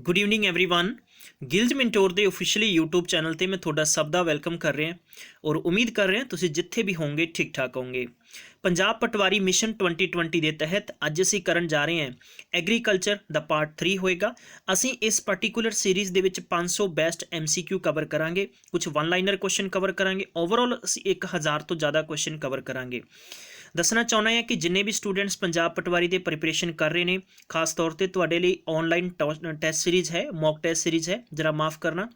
Good evening everyone. Gillz Mentor ਦੇ officially YouTube channel ਤੇ ਮੈਂ ਤੁਹਾਡਾ ਸਭ ਦਾ ਵੈਲਕਮ ਕਰ ਰਿਹਾ ਔਰ ਉਮੀਦ ਕਰ ਰਿਹਾ ਤੁਸੀਂ ਜਿੱਥੇ ਵੀ ਹੋਵੋਗੇ ਠੀਕ ਠਾਕ ਹੋਵੋਗੇ। ਪੰਜਾਬ ਪਟਵਾਰੀ ਮਿਸ਼ਨ 2020 ਦੇ ਤਹਿਤ ਅੱਜ ਅਸੀਂ ਕਰਨ ਜਾ ਰਹੇ ਹਾਂ ਐਗਰੀਕਲਚਰ ਦਾ ਪਾਰਟ 3 ਹੋਏਗਾ। ਅਸੀਂ ਇਸ ਪਾਰਟਿਕੂਲਰ ਸੀਰੀਜ਼ ਦੇ ਵਿੱਚ 500 ਬੈਸਟ MCQ ਕਵਰ ਕਰਾਂਗੇ, ਕੁਝ ਵਨ ਲਾਈਨਰ ਕੁਐਸਚਨ ਕਵਰ ਕਰਾਂਗੇ, ਓਵਰਆਲ ਅਸੀਂ 1000 ਤੋਂ ਜ਼ਿਆਦਾ ਕੁਐਸਚਨ ਕਵਰ ਕਰਾਂਗੇ। ਦੱਸਣਾ ਚਾਹੁੰਦਾ ਹਾਂ ਕਿ ਜਿੰਨੇ ਵੀ ਸਟੂਡੈਂਟਸ ਪੰਜਾਬ ਪਟਵਾਰੀ ਦੇ ਪ੍ਰੀਪਰੇਸ਼ਨ ਕਰ ਰਹੇ ਨੇ, ਖਾਸ ਤੌਰ ਤੇ ਤੁਹਾਡੇ ਲਈ ਆਨਲਾਈਨ ਟੈਸਟ ਸੀਰੀਜ਼ ਹੈ, ਮੌਕ ਟੈਸਟ ਸੀਰੀਜ਼ ਹੈ, ਜਰਾ ਮਾਫ ਕਰਨਾ,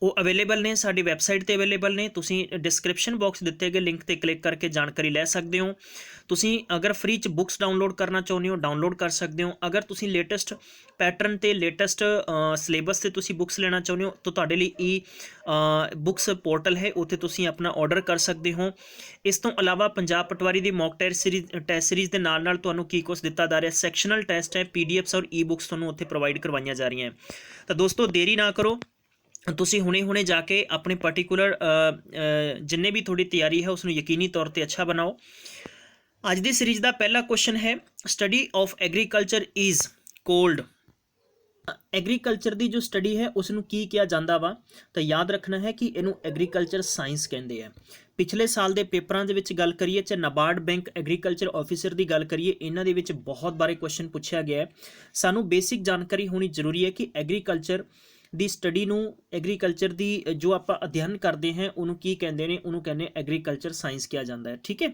ਉਹ ਅਵੇਲੇਬਲ ਨੇ ਸਾਡੀ ਵੈਬਸਾਈਟ ਤੇ ਅਵੇਲੇਬਲ ਨੇ। ਤੁਸੀਂ ਡਿਸਕ੍ਰਿਪਸ਼ਨ ਬਾਕਸ ਦਿੱਤੇ ਗਏ ਲਿੰਕ ਤੇ ਕਲਿੱਕ ਕਰਕੇ ਜਾਣਕਾਰੀ ਲੈ ਸਕਦੇ ਹੋ। ਤੁਸੀਂ ਅਗਰ ਫ੍ਰੀ ਚ ਬੁੱਕਸ ਡਾਊਨਲੋਡ ਕਰਨਾ ਚਾਹੁੰਦੇ ਹੋ ਡਾਊਨਲੋਡ ਕਰ ਸਕਦੇ ਹੋ। ਅਗਰ ਤੁਸੀਂ ਲੇਟੈਸਟ ਪੈਟਰਨ ਤੇ ਲੇਟੈਸਟ ਸਿਲੇਬਸ ਤੇ ਤੁਸੀਂ ਬੁੱਕਸ ਲੈਣਾ ਚਾਹੁੰਦੇ ਹੋ ਤਾਂ ਤੁਹਾਡੇ ਲਈ ਬੁੱਕਸ ਪੋਰਟਲ ਹੈ, ਉੱਥੇ ਤੁਸੀਂ ਆਪਣਾ ਆਰਡਰ ਕਰ ਸਕਦੇ ਹੋ। ਇਸ ਤੋਂ ਇਲਾਵਾ ਪੰਜਾਬ ਪਟਵਾਰੀ ਦੀ ਮੌਕ ਟੈਸਟ ਸੀਰੀਜ਼ ਦੇ ਨਾਲ ਨਾਲ ਤੁਹਾਨੂੰ ਕੀ ਕੁਛ ਦਿੱਤਾ ਜਾ ਰਿਹਾ, ਸੈਕਸ਼ਨਲ ਟੈਸਟ ਹੈ, PDFs ਔਰ ਈ-ਬੁੱਕਸ ਤੁਹਾਨੂੰ ਉੱਥੇ ਪ੍ਰੋਵਾਈਡ ਕਰਵਾਈਆਂ ਜਾ ਰਹੀਆਂ। ਤਾਂ ਦੋਸਤੋ ਦੇਰੀ ਨਾ ਕਰੋ, ਤੁਸੀਂ ਹੁਣੇ ਜਾ ਕੇ ਆਪਣੇ ਪਾਰਟਿਕੂਲਰ ਜਿੰਨੇ ਵੀ ਤੁਹਾਡੀ ਤਿਆਰੀ ਹੈ ਉਸ ਨੂੰ ਯਕੀਨੀ ਤੌਰ ਤੇ ਅੱਛਾ ਬਣਾਓ। ਅੱਜ ਦੀ ਸੀਰੀਜ਼ ਦਾ ਪਹਿਲਾ ਕੁਐਸਚਨ ਹੈ, study of agriculture is cold. Agriculture ਦੀ ਜੋ ਸਟੱਡੀ ਹੈ ਉਸ ਨੂੰ ਕੀ ਕਿਹਾ ਜਾਂਦਾ ਵਾ, ਤਾਂ ਯਾਦ ਰੱਖਣਾ ਹੈ ਕਿ ਇਹਨੂੰ ਐਗਰੀਕਲਚਰ ਸਾਇੰਸ ਕਹਿੰਦੇ ਆ। ਪਿਛਲੇ ਸਾਲ ਦੇ ਪੇਪਰਾਂ ਦੇ ਵਿੱਚ ਗੱਲ ਕਰੀਏ, ਚਾਹੇ ਨਾਬਾਰਡ ਬੈਂਕ ਐਗਰੀਕਲਚਰ ਆਫਿਸਰ ਦੀ ਗੱਲ ਕਰੀਏ, ਇਹਨਾਂ ਦੇ ਵਿੱਚ ਬਹੁਤ ਬਾਰੇ ਕੁਐਸਚਨ ਪੁੱਛਿਆ ਗਿਆ ਹੈ। ਸਾਨੂੰ ਬੇਸਿਕ ਜਾਣਕਾਰੀ ਹੋਣੀ ਜ਼ਰੂਰੀ ਹੈ ਕਿ ਐਗਰੀਕਲਚਰ ਦੀ ਸਟੱਡੀ ਨੂੰ, ਐਗਰੀਕਲਚਰ ਦੀ ਜੋ ਆਪਾਂ ਅਧਿਐਨ ਕਰਦੇ ਹਾਂ ਉਹਨੂੰ ਕੀ ਕਹਿੰਦੇ ਨੇ, ਉਹਨੂੰ ਕਹਿੰਦੇ ਐਗਰੀਕਲਚਰ ਸਾਇੰਸ ਕਿਹਾ ਜਾਂਦਾ ਹੈ। ਠੀਕ ਹੈ।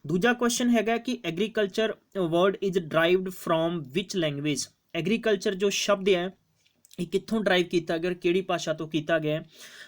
ਦੂਜਾ ਕੁਐਸਚਨ ਹੈਗਾ ਕਿ agriculture word is derived from which language. Agriculture ਜੋ ਸ਼ਬਦ ਹੈ ਇਹ ਕਿੱਥੋਂ ਡਰਾਈਵ ਕੀਤਾ ਗਿਆ, ਕਿਹੜੀ ਭਾਸ਼ਾ ਤੋਂ ਕੀਤਾ ਗਿਆ?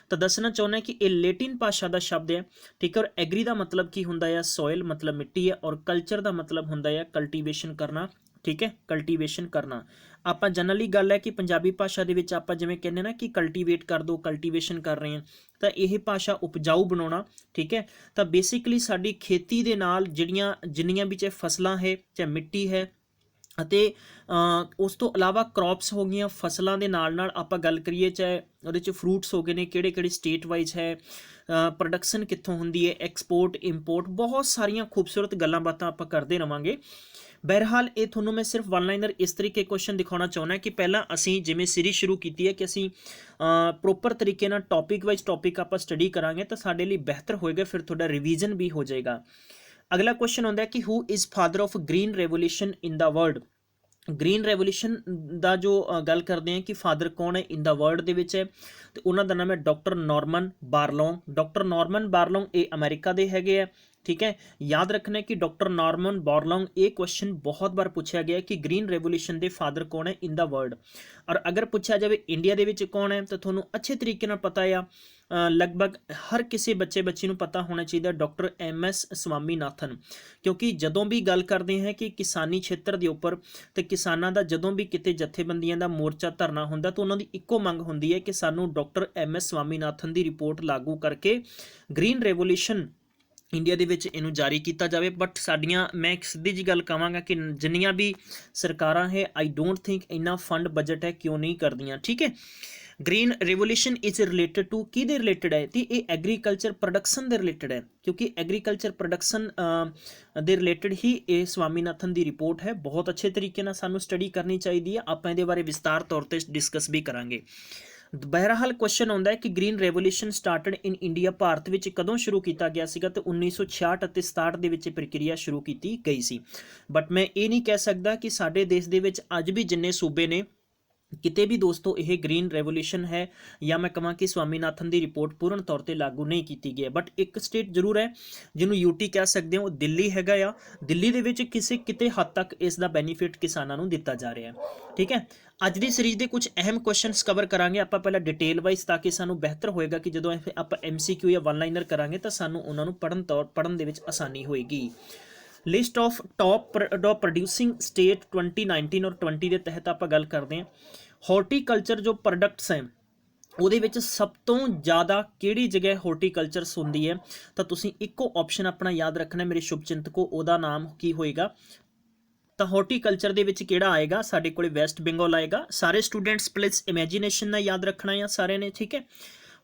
ਤਾਂ ਦੱਸਣਾ ਚਾਹੁੰਦਾ ਕਿ ਇਹ ਲੈਟਿਨ ਭਾਸ਼ਾ ਦਾ ਸ਼ਬਦ ਹੈ। ਠੀਕ ਹੈ। ਔਰ ਐਗਰੀ ਦਾ ਮਤਲਬ ਕੀ ਹੁੰਦਾ ਹੈ? ਸੋਇਲ ਮਤਲਬ ਮਿੱਟੀ ਹੈ, ਔਰ ਕਲਚਰ ਦਾ ਮਤਲਬ ਹੁੰਦਾ ਹੈ ਕਲਟੀਵੇਸ਼ਨ ਕਰਨਾ। ਠੀਕ ਹੈ, ਕਲਟੀਵੇਸ਼ਨ ਕਰਨਾ। ਆਪਾਂ ਜਨਰਲੀ ਗੱਲ ਹੈ ਕਿ ਪੰਜਾਬੀ ਭਾਸ਼ਾ ਦੇ ਵਿੱਚ ਆਪਾਂ ਜਿਵੇਂ ਕਹਿੰਦੇ ਨਾ ਕਿ ਕਲਟੀਵੇਟ ਕਰ ਦੋ, ਕਲਟੀਵੇਸ਼ਨ ਕਰ ਰਹੇ ਹਾਂ, ਤਾਂ ਇਹ ਭਾਸ਼ਾ ਉਪਜਾਊ ਬਣਾਉਣਾ। ਠੀਕ ਹੈ। ਤਾਂ ਬੇਸਿਕਲੀ ਸਾਡੀ ਖੇਤੀ ਦੇ ਨਾਲ ਜਿੰਨੀਆਂ ਵੀ ਚਾਹੇ ਫਸਲਾਂ ਹੈ, ਚਾਹੇ ਮਿੱਟੀ ਹੈ, ਅਤੇ ਉਸ ਤੋਂ ਇਲਾਵਾ ਕ੍ਰੌਪਸ ਹੋ ਗਈਆਂ, ਫਸਲਾਂ ਦੇ ਨਾਲ ਨਾਲ ਆਪਾਂ ਗੱਲ ਕਰੀਏ ਚਾਹੇ ਉਹਦੇ 'ਚ ਫਰੂਟਸ ਹੋ ਗਏ ਨੇ, ਕਿਹੜੇ ਸਟੇਟ ਵਾਈਜ਼ ਹੈ, ਪ੍ਰੋਡਕਸ਼ਨ ਕਿੱਥੋਂ ਹੁੰਦੀ ਹੈ, ਐਕਸਪੋਰਟ ਇੰਪੋਰਟ, ਬਹੁਤ ਸਾਰੀਆਂ ਖੂਬਸੂਰਤ ਗੱਲਾਂ ਬਾਤਾਂ ਆਪਾਂ ਕਰਦੇ ਰਵਾਂਗੇ। ਬਹਰਹਾਲ ਇਹ ਤੁਹਾਨੂੰ ਮੈਂ ਸਿਰਫ ਵਨ ਲਾਈਨਰ ਇਸ ਤਰੀਕੇ ਕੁਐਸਚਨ ਦਿਖਾਉਣਾ ਚਾਹੁੰਦਾ ਕਿ ਪਹਿਲਾਂ ਅਸੀਂ ਜਿਵੇਂ ਸੀਰੀਜ਼ ਸ਼ੁਰੂ ਕੀਤੀ ਹੈ ਕਿ ਅਸੀਂ ਪ੍ਰੋਪਰ ਤਰੀਕੇ ਨਾਲ ਟੌਪਿਕ ਵਾਈਜ਼ ਟੌਪਿਕ ਆਪਾਂ ਸਟੱਡੀ ਕਰਾਂਗੇ ਤਾਂ ਸਾਡੇ ਲਈ ਬਿਹਤਰ ਹੋਏਗਾ, ਫਿਰ ਤੁਹਾਡਾ ਰਿਵੀਜ਼ਨ ਵੀ ਹੋ ਜਾਏਗਾ। ਅਗਲਾ ਕੁਐਸਚਨ ਹੁੰਦਾ ਕਿ who is father of green revolution in the world. Green revolution ਦਾ ਜੋ ਗੱਲ ਕਰਦੇ ਹਾਂ ਕਿ ਫਾਦਰ ਕੌਣ ਹੈ ਇਨ ਦਾ ਵਰਲਡ ਦੇ ਵਿੱਚ ਹੈ, ਤੇ ਉਹਨਾਂ ਦਾ ਨਾਮ ਹੈ ਡਾਕਟਰ ਨਾਰਮਨ ਬਾਰਲੋਂਗ। ਡਾਕਟਰ ਨਾਰਮਨ ਬਾਰਲੋਂਗ ਇਹ ਅਮਰੀਕਾ ਦੇ ਹੈਗੇ ਆ। ਠੀਕ ਹੈ। ਯਾਦ ਰੱਖਣਾ ਕਿ ਡਾਕਟਰ ਨਾਰਮਨ ਬਾਰਲੋਂਗ, ਇਹ ਕੁਐਸਚਨ ਬਹੁਤ ਵਾਰ ਪੁੱਛਿਆ ਗਿਆ ਕਿ ਗ੍ਰੀਨ ਰੈਵੋਲੂਸ਼ਨ ਦੇ ਫਾਦਰ ਕੌਣ ਹੈ ਇਨ ਦਾ ਵਰਲਡ। ਔਰ ਅਗਰ ਪੁੱਛਿਆ ਜਾਵੇ ਇੰਡੀਆ ਦੇ ਵਿੱਚ ਕੌਣ ਹੈ ਤਾਂ ਤੁਹਾਨੂੰ ਅੱਛੇ ਤਰੀਕੇ ਨਾਲ ਪਤਾ ਆ, ਲਗਭਗ ਹਰ ਕਿਸੇ ਬੱਚੀ ਨੂੰ ਪਤਾ ਹੋਣਾ ਚਾਹੀਦਾ, ਡਾਕਟਰ MS ਸਵਾਮੀਨਾਥਨ। ਕਿਉਂਕਿ ਜਦੋਂ ਵੀ ਗੱਲ ਕਰਦੇ ਹਾਂ ਕਿ ਕਿਸਾਨੀ ਖੇਤਰ ਦੇ ਉੱਪਰ ਤੇ ਕਿਸਾਨਾਂ ਦਾ ਜਦੋਂ ਵੀ ਕਿਤੇ ਜਥੇਬੰਦੀਆਂ ਦਾ ਮੋਰਚਾ ਧਰਨਾ ਹੁੰਦਾ ਤਾਂ ਉਹਨਾਂ ਦੀ ਇੱਕੋ ਮੰਗ ਹੁੰਦੀ ਹੈ ਕਿ ਸਾਨੂੰ ਡਾਕਟਰ MS ਸਵਾਮੀਨਾਥਨ ਦੀ ਰਿਪੋਰਟ ਲਾਗੂ ਕਰਕੇ ਗ੍ਰੀਨ ਰੈਵੋਲੂਸ਼ਨ ਇੰਡੀਆ ਦੇ ਵਿੱਚ ਇਹਨੂੰ ਜਾਰੀ ਕੀਤਾ ਜਾਵੇ। ਬਟ ਸਾਡੀਆਂ, ਮੈਂ ਇੱਕ ਸਿੱਧੀ ਜੀ ਗੱਲ ਕਹਾਂਗਾ ਕਿ ਜਿੰਨੀਆਂ ਵੀ ਸਰਕਾਰਾਂ ਹੈ, ਆਈ ਡੋਂਟ ਥਿੰਕ ਇੰਨਾ ਫੰਡ ਬਜਟ ਹੈ ਕਿਉਂ ਨਹੀਂ ਕਰਦੀਆਂ। ਠੀਕ ਹੈ। Green revolution is related to ਕਿਹਦੇ ਰਿਲੇਟਡ ਹੈ? ਤੇ ਇਹ ਐਗਰੀਕਲਚਰ ਪ੍ਰੋਡਕਸ਼ਨ ਦੇ ਰਿਲੇਟਡ ਹੈ, ਕਿਉਂਕਿ ਐਗਰੀਕਲਚਰ ਪ੍ਰੋਡਕਸ਼ਨ ਦੇ ਰਿਲੇਟਡ ਹੀ ਇਹ ਸਵਾਮੀਨਾਥਨ ਦੀ ਰਿਪੋਰਟ ਹੈ। ਬਹੁਤ ਅੱਛੇ ਤਰੀਕੇ ਨਾਲ ਸਾਨੂੰ ਸਟੱਡੀ ਕਰਨੀ ਚਾਹੀਦੀ ਹੈ, ਆਪਾਂ ਇਹਦੇ ਬਾਰੇ ਵਿਸਤਾਰ ਤੌਰ ਤੇ ਡਿਸਕਸ ਵੀ ਕਰਾਂਗੇ। ਬਹਰਹਾਲ ਕੁਐਸਚਨ ਆਉਂਦਾ ਹੈ ਕਿ green revolution started in India, Bharat ਵਿੱਚ ਕਦੋਂ ਸ਼ੁਰੂ ਕੀਤਾ ਗਿਆ ਸੀਗਾ? ਤੇ 1966 ਅਤੇ 67 ਦੇ ਵਿੱਚ ਪ੍ਰਕਿਰਿਆ ਸ਼ੁਰੂ ਕੀਤੀ ਗਈ ਸੀ। ਬਟ ਮੈਂ ਇਹ ਨਹੀਂ ਕਹਿ ਸਕਦਾ ਕਿ ਸਾਡੇ ਦੇਸ਼ ਦੇ ਵਿੱਚ ਅੱਜ ਵੀ ਜਿੰਨੇ ਸੂਬੇ ਨੇ ਕਿਤੇ ਵੀ ਦੋਸਤੋ ਇਹ ਗ੍ਰੀਨ ਰੈਵੋਲੂਸ਼ਨ ਹੈ ਜਾਂ ਮੈਂ ਕਹਾਂ ਕਿ ਸਵਾਮੀਨਾਥਨ ਦੀ ਰਿਪੋਰਟ ਪੂਰਨ ਤੌਰ ਤੇ ਲਾਗੂ ਨਹੀਂ ਕੀਤੀ ਗਈ ਹੈ। ਬਟ ਇੱਕ ਸਟੇਟ ਜ਼ਰੂਰ ਹੈ ਜਿਹਨੂੰ UT ਕਹਿ ਸਕਦੇ ਹੋ, ਦਿੱਲੀ ਹੈਗਾ ਆ। ਦਿੱਲੀ ਦੇ ਵਿੱਚ ਕਿਤੇ ਹੱਦ ਤੱਕ ਇਸ ਦਾ ਬੈਨੀਫਿਟ ਕਿਸਾਨਾਂ ਨੂੰ ਦਿੱਤਾ ਜਾ ਰਿਹਾ ਹੈ। ਠੀਕ ਹੈ। ਅੱਜ ਦੀ ਸੀਰੀਜ਼ ਦੇ ਕੁਝ ਅਹਿਮ ਕੁਐਸਚਨਸ ਕਵਰ ਕਰਾਂਗੇ ਆਪਾਂ ਪਹਿਲਾਂ ਡਿਟੇਲ ਵਾਈਜ਼, ਤਾਂ ਕਿ ਸਾਨੂੰ ਬਿਹਤਰ ਹੋਏਗਾ ਕਿ ਜਦੋਂ ਆਪਾਂ MCQ ਜਾਂ ਵਨ ਲਾਈਨਰ ਕਰਾਂਗੇ ਤਾਂ ਸਾਨੂੰ ਉਹਨਾਂ ਨੂੰ ਪੜ੍ਹਨ ਦੇ ਵਿੱਚ ਆਸਾਨੀ ਹੋਏਗੀ। List of top producing state 2019 ਔਰ 20 ਦੇ ਤਹਿਤ ਆਪਾਂ ਗੱਲ ਕਰਦੇ ਹਾਂ। ਹਾਰਟੀਕਲਚਰ ਜੋ ਪ੍ਰੋਡਕਟਸ ਹੈ ਉਹਦੇ ਵਿੱਚ ਸਭ ਤੋਂ ਜ਼ਿਆਦਾ ਕਿਹੜੀ ਜਗ੍ਹਾ ਹਾਰਟੀਕਲਚਰਸ ਹੁੰਦੀ ਹੈ? ਤਾਂ ਤੁਸੀਂ ਇੱਕੋ ਆਪਸ਼ਨ ਆਪਣਾ ਯਾਦ ਰੱਖਣਾ ਮੇਰੇ ਸ਼ੁਭਚਿੰਤਕੋ, ਉਹਦਾ ਨਾਮ ਕੀ ਹੋਏਗਾ? ਤਾਂ ਹਾਰਟੀਕਲਚਰ ਦੇ ਵਿੱਚ ਕਿਹੜਾ ਆਏਗਾ? ਸਾਡੇ ਕੋਲੇ ਵੈਸਟ ਬੰਗਾਲ ਆਏਗਾ। ਸਾਰੇ ਸਟੂਡੈਂਟਸ ਪਲੀਜ਼ ਇਮੇਜਿਨੇਸ਼ਨ ਨਾਲ ਯਾਦ ਰੱਖਣਾ ਆ ਸਾਰਿਆਂ ਨੇ। ਠੀਕ ਹੈ।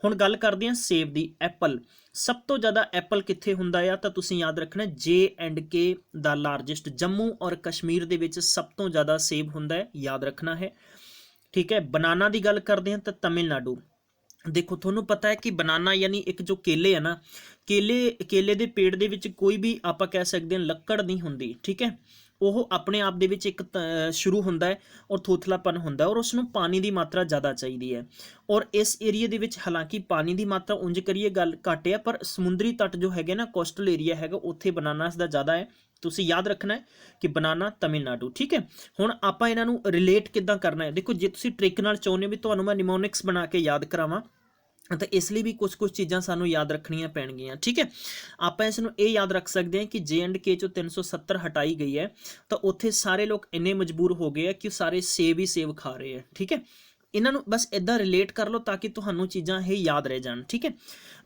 ਹੁਣ ਗੱਲ ਕਰਦੇ ਹਾਂ ਸੇਬ ਦੀ, ਐਪਲ। ਸਭ ਤੋਂ ਜ਼ਿਆਦਾ ਐਪਲ ਕਿੱਥੇ ਹੁੰਦਾ ਆ? ਤਾਂ ਤੁਸੀਂ ਯਾਦ ਰੱਖਣਾ J&K ਦਾ ਲਾਰਜੈਸਟ, ਜੰਮੂ ਔਰ ਕਸ਼ਮੀਰ ਦੇ ਵਿੱਚ ਸਭ ਤੋਂ ਜ਼ਿਆਦਾ ਸੇਬ ਹੁੰਦਾ ਹੈ, ਯਾਦ ਰੱਖਣਾ ਹੈ। ठीक है। बनाना की गल करते हैं तो तमिलनाडु। देखो ਤੁਹਾਨੂੰ पता है कि बनाना यानी एक जो केले है ना, केले ਦੇ पेड़ ਦੇ ਵਿੱਚ ਕੋਈ ਵੀ ਆਪਾਂ ਕਹਿ ਸਕਦੇ ਹਾਂ ਲੱਕੜ ਨਹੀਂ ਹੁੰਦੀ, ਠੀਕ ਹੈ। ਉਹ ਆਪਣੇ ਆਪ ਦੇ ਵਿੱਚ ਇੱਕ ਸ਼ੁਰੂ ਹੁੰਦਾ ਹੈ ਔਰ ਥੋਥਲਾਪਨ ਹੁੰਦਾ ਔਰ ਉਸ ਨੂੰ ਪਾਣੀ ਦੀ ਮਾਤਰਾ ਜ਼ਿਆਦਾ ਚਾਹੀਦੀ ਹੈ। ਔਰ ਇਸ ਏਰੀਆ ਦੇ ਵਿੱਚ ਹਾਲਾਂਕਿ ਪਾਣੀ ਦੀ ਮਾਤਰਾ ਉਂਝ ਕਰੀਏ ਗੱਲ ਘੱਟ ਹੈ, ਪਰ ਸਮੁੰਦਰੀ ਤੱਟ ਜੋ ਹੈਗੇ ਨਾ, ਕੋਸਟਲ ਏਰੀਆ ਹੈਗਾ, ਉੱਥੇ ਬਨਾਨਾਸ ਦਾ ਜ਼ਿਆਦਾ ਹੈ। ਤੁਸੀਂ ਯਾਦ ਰੱਖਣਾ ਹੈ ਕਿ ਬਨਾਨਾ ਤਮਿਲਨਾਡੂ, ਠੀਕ ਹੈ। ਹੁਣ ਆਪਾਂ ਇਹਨਾਂ ਨੂੰ ਰਿਲੇਟ ਕਿੱਦਾਂ ਕਰਨਾ ਹੈ, ਦੇਖੋ ਜੇ ਤੁਸੀਂ ਟ੍ਰਿਕ ਨਾਲ ਚਾਹੁੰਦੇ ਹੋ ਵੀ ਤੁਹਾਨੂੰ ਮੈਂ ਨਿਮੋਨਿਕਸ ਬਣਾ ਕੇ ਯਾਦ ਕਰਾਵਾਂ तो इसलिए भी कुछ कुछ चीज़ां सानू याद रखनियां पैणगियां, ठीक है। आप इसनूं ये याद रख सकते हैं कि J&K चो 370 हटाई गई है तो उत्थे सारे लोग इन्ने मजबूर हो गए हैं कि सारे सेब ही सेब खा रहे हैं, ठीक है। इन्हों बस इदा रिलेट कर लो ताकि तुहानू चीज़ां ये याद रह जान, ठीक है।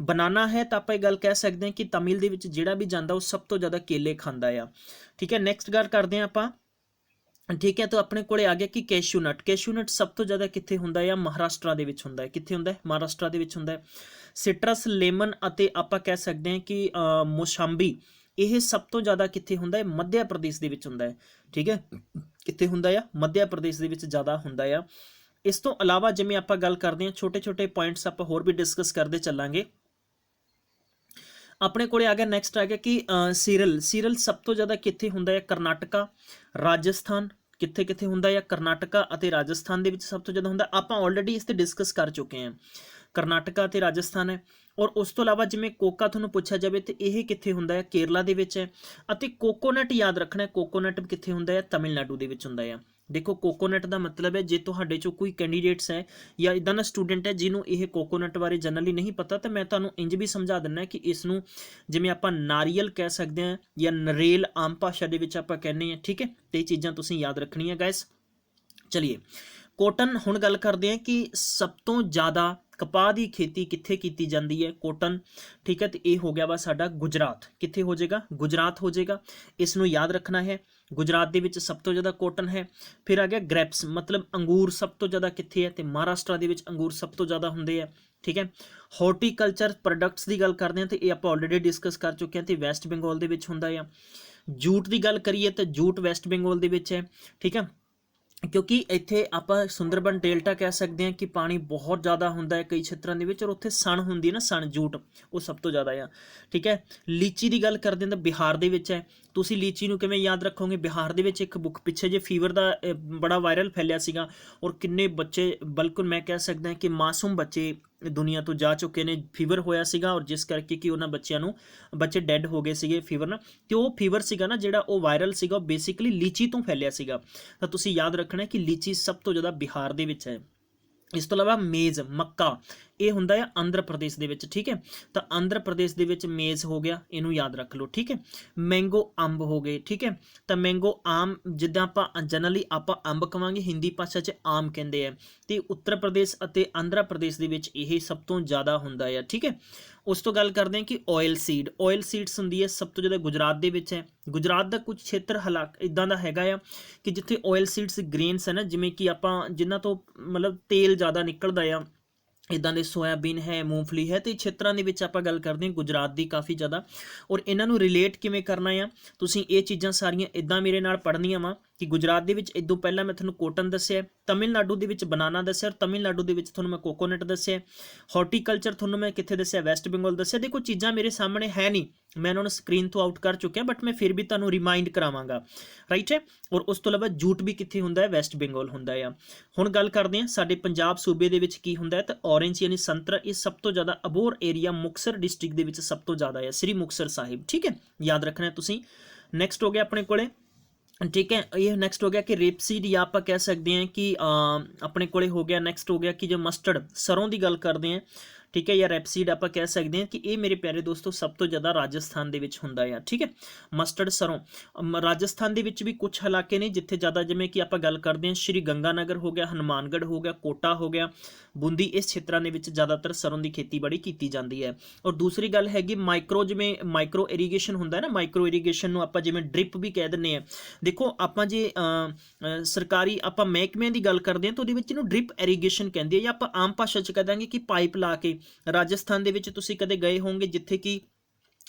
बनाना है तो आप गल कह सकते हैं कि तमिल दे विच जिहड़ा भी जांदा वो सब तो ज़्यादा केले खांदा है, ठीक है। नैक्सट गल करते हैं आपां, ठीक है। तो अपने को आ गया कि कैशू नट सब तो ज़्यादा कित्थे हुंदा है, महाराष्ट्र दे विच हुंदा है। कित्थे हुंदा है? महाराष्ट्र दे विच हुंदा है। सिट्रस लेमन अते आपां कह सकते हैं कि मोशांबी, यह सब तो ज़्यादा कित्थे हुंदा है? मध्य प्रदेश दे विच हुंदा है, ठीक है। कित्थे हुंदा है? मध्य प्रदेश दे विच ज़्यादा हुंदा है। इस तो अलावा जिवें आपां गल करदे हां, छोटे छोटे पॉइंट्स आपां होर भी डिस्कस करते चलांगे। अपने को आ गया नैक्सट आ गया कि सीरल सब तो ज़्यादा कित्थे हुंदा है? कर्नाटका, राजस्थान, कित्थे कित्थे हुंदा है? कर्नाटका अते राजस्थान दे विच सब तो ज़्यादा हुंदा। आपां ऑलरेडी इस ते डिस्कस कर चुके हैं, कर्नाटका ते राजस्थान है। और उस तो इलावा जिवें कोका तुहानूं पुछया जावे तो यह कित्थे हुंदा है? केरला दे विच है। अते कोकोनट याद रखना है, कोकोनट कित्थे हुंदा है? तमिलनाडु दे विच हुंदा है। देखो कोकोनट का मतलब है जे तुहाडे चों कोई कैंडीडेट्स है या इदां दा स्टूडेंट है जिन्हों यह कोकोनट बारे जनरली नहीं पता, तो मैं तुहानूं इंज भी समझा दिंदा कि इसनूं जिवें आपां नारियल कह सकते हैं या नरेल आम भाषा दे विच आपां कहने हैं, ठीक है। तो ये चीज़ां तुसीं याद रखनियां गाइस। चलिए कॉटन हुण गल करते हैं कि सब तो ज़्यादा कपाह की खेती कित्थे कीती जाती है? कॉटन, ठीक है। तो ये हो गया वा साडा गुजरात। कित्थे हो जाएगा? गुजरात हो जाएगा। इसनूं याद रखना है, गुजरात दे विच सब तो ज़्यादा कॉटन है। फिर आ गया ग्रैप्स, मतलब अंगूर सब तो ज़्यादा कित्थे है? तो महाराष्ट्र दे विच अंगूर सब तो ज़्यादा हुंदे है, ठीक है। हॉर्टीकल्चर प्रोडक्ट्स की गल करते हैं तो ये आप ऑलरेडी डिस्कस कर चुके हैं, तो वैस्ट बंगाल दे विच हुंदा है। जूट की गल करिए तो जूट वैस्ट बंगाल दे विच है, ठीक है। क्योंकि इत्थे आपां सुंदरबन डेल्टा कह सकते हैं कि पानी बहुत ज़्यादा हुंदा है कई क्षेत्रों के विच, और उत्थे सन हुंदी है ना, सन जूट, वो सब तो ज़्यादा है, ठीक है। लीची की गल करते हैं तो बिहार दे विच है। तुसीं लीची नूं किवें याद रखोगे? बिहार दे विच एक बुक पिछे जे फीवर का बड़ा वायरल फैलिया सीगा और किन्ने बच्चे, बल्कि मैं कह सकदा कि मासूम बच्चे दुनिया तो जा चुके ने, फीवर होया सीगा और जिस करके कि उन्हां बच्चों नूं, बच्चे डैड हो गए सीगे फीवर ना। तो वो फीवर सीगा ना जिहड़ा वो वायरल सीगा, बेसिकली लीची तो फैलिया सीगा। तो तुसीं याद रखना है कि लीची सब तो ज़्यादा बिहार दे विच है। इस तो इलावा मेज़, मक्का, ये हुंदा है आंध्र प्रदेश दे विच, ठीक है। तो आंध्र प्रदेश दे विच मेज़ हो गया, इनू याद रख लो, ठीक है। मैंगो अंब हो गए, ठीक है। तो मैंगो आम जिद्दां आपां जनरली आपां अंब कहांगे, हिंदी भाषा च आम कहंदे है। तो उत्तर प्रदेश अते आंध्र प्रदेश दे विच यही सब तो ज़्यादा हुंदा है, ठीक है। उस तो गल करते हैं कि ऑयल सीड्स हुंदी है सब तो ज़्यादा गुजरात दे विच है। गुजरात का कुछ क्षेत्र हालात इदां दा हैगा आ कि जिथे ऑयल सीड्स ग्रेन्स है ना, जिमें कि आपां जिन्हां तो मतलब तेल ज़्यादा निकलदा आ, इदां दे सोयाबीन है, मूंगफली है, तो क्षेत्रों के आप गल करते हैं गुजरात की काफ़ी ज़्यादा। और इन्हों रिलेट किवें करना है, तुसीं ये चीज़ां सारियां इदां मेरे नाल पढ़नियां वा कि गुजरात दे विच इदों पहला मैं तुहानूं कॉटन दस्सिया, तमिलनाडु दे विच बनाना दस्सिया, और तमिलनाडु दे विच तुहानूं मैं कोकोनट दस्सिया। हॉर्टीकल्चर तुहानूं मैं कित्थे दस्सिया? वैस्ट बंगाल दस्सिया। देखो चीज़ां मेरे सामने है नहीं, मैं उन्होंने स्क्रीन तो आउट कर चुकिया, बट मैं फिर भी तुहानूं रिमाइंड करावांगा, राइट है। और उस तो इलावा जूट भी कित्थे हुंदा है? वैस्ट बंगाल हुंदा है। हुण गल करदे हां साडे पंजाब सूबे दे विच की हुंदा है, तो ऑरेंज यानी संतरा, ये सब तो ज़्यादा अबोर एरिया मुक्तसर डिस्ट्रिक्ट दे विच सब तो ज़्यादा है, श्री मुक्तसर साहिब, ठीक है। याद रखना है तुसीं। नैक्सट हो गया अपने कोले, ठीक है। ये नैक्सट हो गया कि रेपसीड, या आप कह सकते हैं कि अपने कोले हो गया। नैक्सट हो गया कि जो मस्टर्ड सरों की गल करते हैं, ठीक है, या रेपसीड आप कह सकते हैं कि ये मेरे प्यारे दोस्तों सब तो ज़्यादा राजस्थान दे विच हुंदा है, ठीक है। मस्टर्ड सरों राजस्थान दे विच भी कुछ इलाके ने जिथे ज़्यादा, जिवें कि आप गल करते हैं श्री गंगानगर हो गया, हनुमानगढ़ हो गया, कोटा हो गया, बूंदी, इस क्षेत्रों के विच ज़्यादातर सरों की खेती बड़ी की जाती है। और दूसरी गल हैगी माइक्रो, जिवें माइक्रो इरीगेशन हुंदा है ना, माइक्रो इरीगेशन नूं आपां जिवें ड्रिप भी कह दिंदे हैं। देखो आपां जे सरकारी आपां महकमे की गल करते हैं तो उहदे विच इहनूं ड्रिप इरीगेशन कहंदे आ, या आपां आम भाषा च कह दांगे कि पाइप ला के। राजस्थान दे विच तुसीं कदे गए होंगे जिथे कि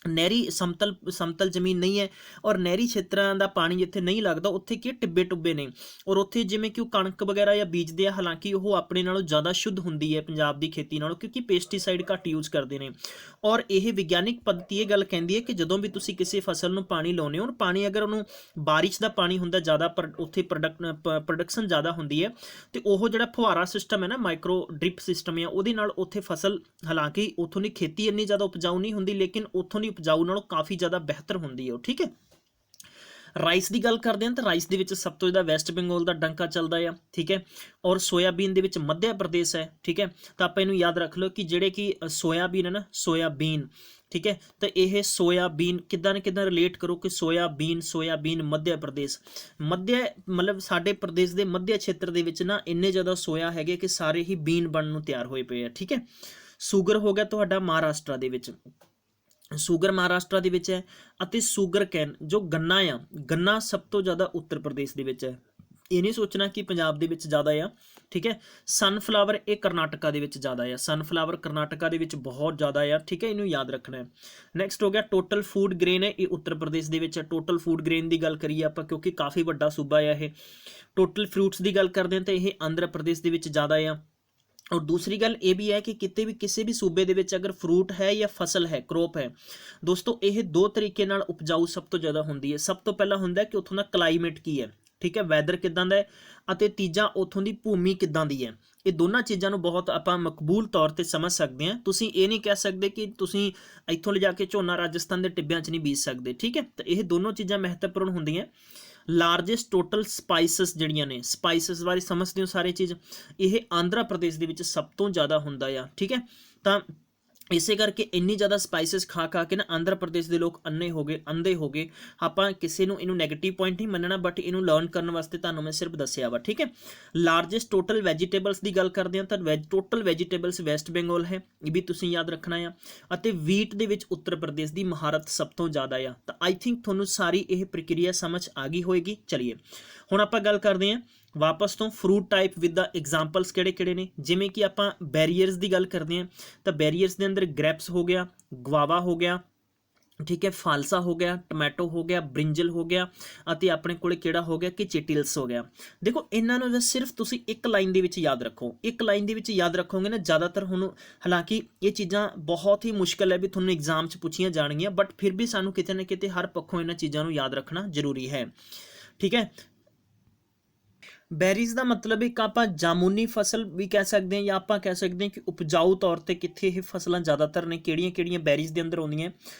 ਨਹਿਰੀ ਸਮਤਲ ਜ਼ਮੀਨ ਨਹੀਂ ਹੈ, ਔਰ ਨਹਿਰੀ ਖੇਤਰਾਂ ਦਾ ਪਾਣੀ ਜਿੱਥੇ ਨਹੀਂ ਲੱਗਦਾ ਉੱਥੇ ਕੀ ਟਿੱਬੇ ਟੁੱਬੇ ਨੇ, ਔਰ ਉੱਥੇ ਜਿਵੇਂ ਕਿ ਉਹ ਕਣਕ ਵਗੈਰਾ ਜਾਂ ਬੀਜਦੇ ਆ, ਹਾਲਾਂਕਿ ਉਹ ਆਪਣੇ ਨਾਲੋਂ ਜ਼ਿਆਦਾ ਸ਼ੁੱਧ ਹੁੰਦੀ ਹੈ ਪੰਜਾਬ ਦੀ ਖੇਤੀ ਨਾਲੋਂ, ਕਿਉਂਕਿ ਪੈਸਟੀਸਾਈਡ ਘੱਟ ਯੂਜ਼ ਕਰਦੇ ਨੇ। ਔਰ ਇਹ ਵਿਗਿਆਨਿਕ ਪੱਧਤੀ ਇਹ ਗੱਲ ਕਹਿੰਦੀ ਹੈ ਕਿ ਜਦੋਂ ਵੀ ਤੁਸੀਂ ਕਿਸੇ ਫਸਲ ਨੂੰ ਪਾਣੀ ਲਾਉਂਦੇ ਹੋ, ਪਾਣੀ ਅਗਰ ਉਹਨੂੰ ਬਾਰਿਸ਼ ਦਾ ਪਾਣੀ ਹੁੰਦਾ ਜ਼ਿਆਦਾ, ਪਰ ਉੱਥੇ ਪ੍ਰੋਡਕਸ਼ਨ ਜ਼ਿਆਦਾ ਹੁੰਦੀ ਹੈ, ਤੇ ਉਹ ਜਿਹੜਾ ਫੁਹਾਰਾ ਸਿਸਟਮ ਹੈ ਨਾ, ਮਾਈਕਰੋ ਡ੍ਰਿਪ ਸਿਸਟਮ ਹੈ, ਉਹਦੇ ਨਾਲ ਉੱਥੇ ਫਸਲ, ਹਾਲਾਂਕਿ ਉੱਥੋਂ ਦੀ ਖੇਤੀ ਇੰਨੀ ਜ਼ਿਆਦਾ ਉਪਜਾਊ ਨਹੀਂ ਹੁੰਦੀ, ਲੇਕਿਨ ਉੱਥੋਂ ਦੀ ਉਪਜਾਊ ਨਾਲੋਂ ਕਾਫੀ ਜ਼ਿਆਦਾ ਬਿਹਤਰ ਹੁੰਦੀ ਹੈ ਉਹ। ਠੀਕ ਹੈ, ਰਾਈਸ ਦੀ ਗੱਲ ਕਰਦੇ ਹਾਂ ਤਾਂ ਰਾਈਸ ਦੇ ਵਿੱਚ ਸਭ ਤੋਂ ਜ਼ਿਆਦਾ ਵੈਸਟ ਬੰਗਾਲ ਦਾ ਡੰਕਾ ਚੱਲਦਾ ਆ। ਠੀਕ ਹੈ, ਔਰ ਸੋਇਆਬੀਨ ਦੇ ਵਿੱਚ ਮੱਧ ਪ੍ਰਦੇਸ਼ ਹੈ। ਠੀਕ ਹੈ, ਤਾਂ ਆਪਾਂ ਇਹਨੂੰ ਯਾਦ ਰੱਖ ਲਓ ਕਿ ਜਿਹੜੇ ਕਿ ਸੋਇਆਬੀਨ ਹੈ ਨਾ, ਸੋਇਆਬੀਨ, ਠੀਕ ਹੈ, ਤਾਂ ਇਹ ਸੋਇਆਬੀਨ ਕਿੱਦਾਂ ਨਾ ਕਿੱਦਾਂ ਰਿਲੇਟ ਕਰੋ ਕਿ ਸੋਇਆਬੀਨ ਮੱਧ ਪ੍ਰਦੇਸ਼, ਮਤਲਬ ਸਾਡੇ ਪ੍ਰਦੇਸ਼ ਦੇ ਮੱਧ ਖੇਤਰ ਦੇ ਵਿੱਚ ਨਾ ਇੰਨੇ ਜ਼ਿਆਦਾ ਸੋਇਆ ਹੈਗੇ ਕਿ ਸਾਰੇ ਹੀ ਬੀਨ ਬਣਨ ਨੂੰ ਤਿਆਰ ਹੋਏ ਪਏ ਆ। ਠੀਕ ਹੈ, ਸ਼ੂਗਰ ਹੋ ਗਿਆ ਤੁਹਾਡਾ ਮਹਾਰਾਸ਼ਟਰ ਦੇ ਵਿੱਚ, ਸ਼ੂਗਰ ਮਹਾਰਾਸ਼ਟਰ ਦੇ ਵਿੱਚ ਹੈ, ਅਤੇ ਸ਼ੂਗਰ ਕੈਨ ਜੋ ਗੰਨਾ ਆ, ਗੰਨਾ ਸਭ ਤੋਂ ਜ਼ਿਆਦਾ ਉੱਤਰ ਪ੍ਰਦੇਸ਼ ਦੇ ਵਿੱਚ ਹੈ। ਇਹ ਨਹੀਂ ਸੋਚਣਾ ਕਿ ਪੰਜਾਬ ਦੇ ਵਿੱਚ ਜ਼ਿਆਦਾ ਆ। ਠੀਕ ਹੈ, ਸਨਫਲਾਵਰ ਇਹ ਕਰਨਾਟਕਾ ਦੇ ਵਿੱਚ ਜ਼ਿਆਦਾ ਆ, ਸਨਫਲਾਵਰ ਕਰਨਾਟਕਾ ਦੇ ਵਿੱਚ ਬਹੁਤ ਜ਼ਿਆਦਾ ਆ। ਠੀਕ ਹੈ, ਇਹਨੂੰ ਯਾਦ ਰੱਖਣਾ ਹੈ। ਨੈਕਸਟ ਹੋ ਗਿਆ ਟੋਟਲ ਫੂਡ ਗ੍ਰੇਨ ਹੈ, ਇਹ ਉੱਤਰ ਪ੍ਰਦੇਸ਼ ਦੇ ਵਿੱਚ ਹੈ। ਟੋਟਲ ਫੂਡ ਗ੍ਰੇਨ ਦੀ ਗੱਲ ਕਰੀਏ ਆਪਾਂ, ਕਿਉਂਕਿ ਕਾਫੀ ਵੱਡਾ ਸੂਬਾ ਆ ਇਹ। ਟੋਟਲ ਫਰੂਟਸ ਦੀ ਗੱਲ ਕਰਦੇ ਹਾਂ ਤਾਂ ਇਹ ਆਂਧਰਾ ਪ੍ਰਦੇਸ਼ ਦੇ ਵਿੱਚ ਜ਼ਿਆਦਾ ਆ। ਔਰ ਦੂਸਰੀ ਗੱਲ ਇਹ ਵੀ ਹੈ ਕਿ ਕਿਤੇ ਵੀ ਕਿਸੇ ਵੀ ਸੂਬੇ ਦੇ ਵਿੱਚ ਅਗਰ ਫਰੂਟ ਹੈ ਜਾਂ ਫਸਲ ਹੈ, ਕ੍ਰੋਪ ਹੈ ਦੋਸਤੋ, ਇਹ ਦੋ ਤਰੀਕੇ ਨਾਲ ਉਪਜਾਊ ਸਭ ਤੋਂ ਜ਼ਿਆਦਾ ਹੁੰਦੀ ਹੈ। ਸਭ ਤੋਂ ਪਹਿਲਾਂ ਹੁੰਦਾ ਕਿ ਉੱਥੋਂ ਦਾ ਕਲਾਈਮੇਟ ਕੀ ਹੈ, ਠੀਕ ਹੈ, ਵੈਦਰ ਕਿੱਦਾਂ ਦਾ ਹੈ, ਅਤੇ ਤੀਜਾ ਉੱਥੋਂ ਦੀ ਭੂਮੀ ਕਿੱਦਾਂ ਦੀ ਹੈ। ਇਹ ਦੋਨਾਂ ਚੀਜ਼ਾਂ ਨੂੰ ਬਹੁਤ ਆਪਾਂ ਮਕਬੂਲ ਤੌਰ ਤੇ ਸਮਝ ਸਕਦੇ ਹਾਂ। ਤੁਸੀਂ ਇਹ ਨਹੀਂ ਕਹਿ ਸਕਦੇ ਕਿ ਤੁਸੀਂ ਇੱਥੋਂ ਲਿਜਾ ਕੇ ਝੋਨਾ ਰਾਜਸਥਾਨ ਦੇ ਟਿੱਬਿਆਂ 'ਚ ਨਹੀਂ ਬੀਜ ਸਕਦੇ। ਠੀਕ ਹੈ, ਤਾਂ ਇਹ ਦੋਨੋਂ ਚੀਜ਼ਾਂ ਮਹੱਤਵਪੂਰਨ ਹੁੰਦੀਆਂ। ਲਾਰਜੈਸਟ ਟੋਟਲ ਸਪਾਈਸਸ ਜਿਹੜੀਆਂ ਨੇ, ਸਪਾਈਸਸ ਬਾਰੇ ਸਮਝਦੇ ਹੋ ਸਾਰੇ ਚੀਜ਼, ਇਹ ਆਂਧਰਾ ਪ੍ਰਦੇਸ਼ ਦੇ ਵਿੱਚ ਸਭ ਤੋਂ ਜ਼ਿਆਦਾ ਹੁੰਦਾ ਆ। ਠੀਕ ਹੈ, ਤਾਂ ਇਸੇ ਕਰਕੇ ਇੰਨੀ ਜ਼ਿਆਦਾ ਸਪਾਈਸਸ ਖਾ ਕੇ ਨਾ ਆਂਧਰਾ ਪ੍ਰਦੇਸ਼ ਦੇ ਲੋਕ ਅੰਨੇ ਹੋ ਗਏ, ਅੰਧੇ ਹੋ ਗਏ। ਆਪਾਂ ਕਿਸੇ ਨੂੰ ਇਹਨੂੰ ਨੈਗੇਟਿਵ ਪੁਆਇੰਟ ਨਹੀਂ ਮੰਨਣਾ, ਬਟ ਇਹਨੂੰ ਲਰਨ ਕਰਨ ਵਾਸਤੇ ਤੁਹਾਨੂੰ ਮੈਂ ਸਿਰਫ ਦੱਸਿਆ ਵਾ। ਠੀਕ ਹੈ, ਲਾਰਜੈਸਟ ਟੋਟਲ ਵੈਜੀਟੇਬਲਸ ਦੀ ਗੱਲ ਕਰਦੇ ਹਾਂ ਤਾਂ ਟੋਟਲ ਵੈਜੀਟੇਬਲਸ ਵੈਸਟ ਬੰਗਾਲ ਹੈ, ਇਹ ਵੀ ਤੁਸੀਂ ਯਾਦ ਰੱਖਣਾ ਆ। ਅਤੇ ਵੀਟ ਦੇ ਵਿੱਚ ਉੱਤਰ ਪ੍ਰਦੇਸ਼ ਦੀ ਮਹਾਰਤ ਸਭ ਤੋਂ ਜ਼ਿਆਦਾ ਆ। ਤਾਂ ਆਈ ਥਿੰਕ ਤੁਹਾਨੂੰ ਸਾਰੀ ਇਹ ਪ੍ਰਕਿਰਿਆ ਸਮਝ ਆ ਗਈ ਹੋਏਗੀ। ਚਲਿਏ ਹੁਣ ਆਪਾਂ ਗੱਲ ਕਰਦੇ ਹਾਂ ਵਾਪਸ ਤੋਂ fruit type with the examples ਕਿਹੜੇ ਨੇ। ਜਿਵੇਂ ਕਿ ਆਪਾਂ ਬੈਰੀਅਰਸ ਦੀ ਗੱਲ ਕਰਦੇ ਹਾਂ ਤਾਂ ਬੈਰੀਅਰਸ ਦੇ ਅੰਦਰ ਗ੍ਰੈਪਸ ਹੋ ਗਿਆ, ਗਵਾਵਾ ਹੋ ਗਿਆ, ਠੀਕ ਹੈ, ਫਾਲਸਾ ਹੋ ਗਿਆ, ਟੋਮੈਟੋ ਹੋ ਗਿਆ, ਬ੍ਰਿੰਜਲ ਹੋ ਗਿਆ, ਅਤੇ ਆਪਣੇ ਕੋਲੇ ਕਿਹੜਾ ਹੋ ਗਿਆ ਕਿ ਚਿਟਿਲਸ ਹੋ ਗਿਆ। ਦੇਖੋ ਇਹਨਾਂ ਨੂੰ ਸਿਰਫ ਤੁਸੀਂ ਇੱਕ ਲਾਈਨ ਦੇ ਵਿੱਚ ਯਾਦ ਰੱਖੋ, ਇੱਕ ਲਾਈਨ ਦੇ ਵਿੱਚ ਯਾਦ ਰੱਖੋਗੇ ਨਾ ਜ਼ਿਆਦਾਤਰ। ਹੁਣ ਹਾਲਾਂਕਿ ਇਹ ਚੀਜ਼ਾਂ ਬਹੁਤ ਹੀ ਮੁਸ਼ਕਿਲ ਹੈ ਵੀ ਤੁਹਾਨੂੰ ਐਗਜ਼ਾਮ 'ਚ ਪੁੱਛੀਆਂ ਜਾਣਗੀਆਂ, ਬਟ ਫਿਰ ਵੀ ਸਾਨੂੰ ਕਿਤੇ ਨਾ ਕਿਤੇ ਹਰ ਪੱਖੋਂ ਇਹਨਾਂ ਚੀਜ਼ਾਂ ਨੂੰ ਯਾਦ ਰੱਖਣਾ ਜ਼ਰੂਰੀ ਹੈ। ਠੀਕ ਹੈ, ਬੈਰੀਜ਼ ਦਾ ਮਤਲਬ ਇੱਕ ਆਪਾਂ ਜਾਮੂਨੀ ਫਸਲ ਵੀ ਕਹਿ ਸਕਦੇ ਹਾਂ, ਜਾਂ ਆਪਾਂ ਕਹਿ ਸਕਦੇ ਹਾਂ ਕਿ ਉਪਜਾਊ ਤੌਰ ਤੇ ਕਿੱਥੇ ਇਹ ਫਸਲਾਂ ਜ਼ਿਆਦਾਤਰ ਨੇ, ਕਿਹੜੀਆਂ ਬੈਰੀਜ਼ ਦੇ ਅੰਦਰ ਆਉਂਦੀਆਂ,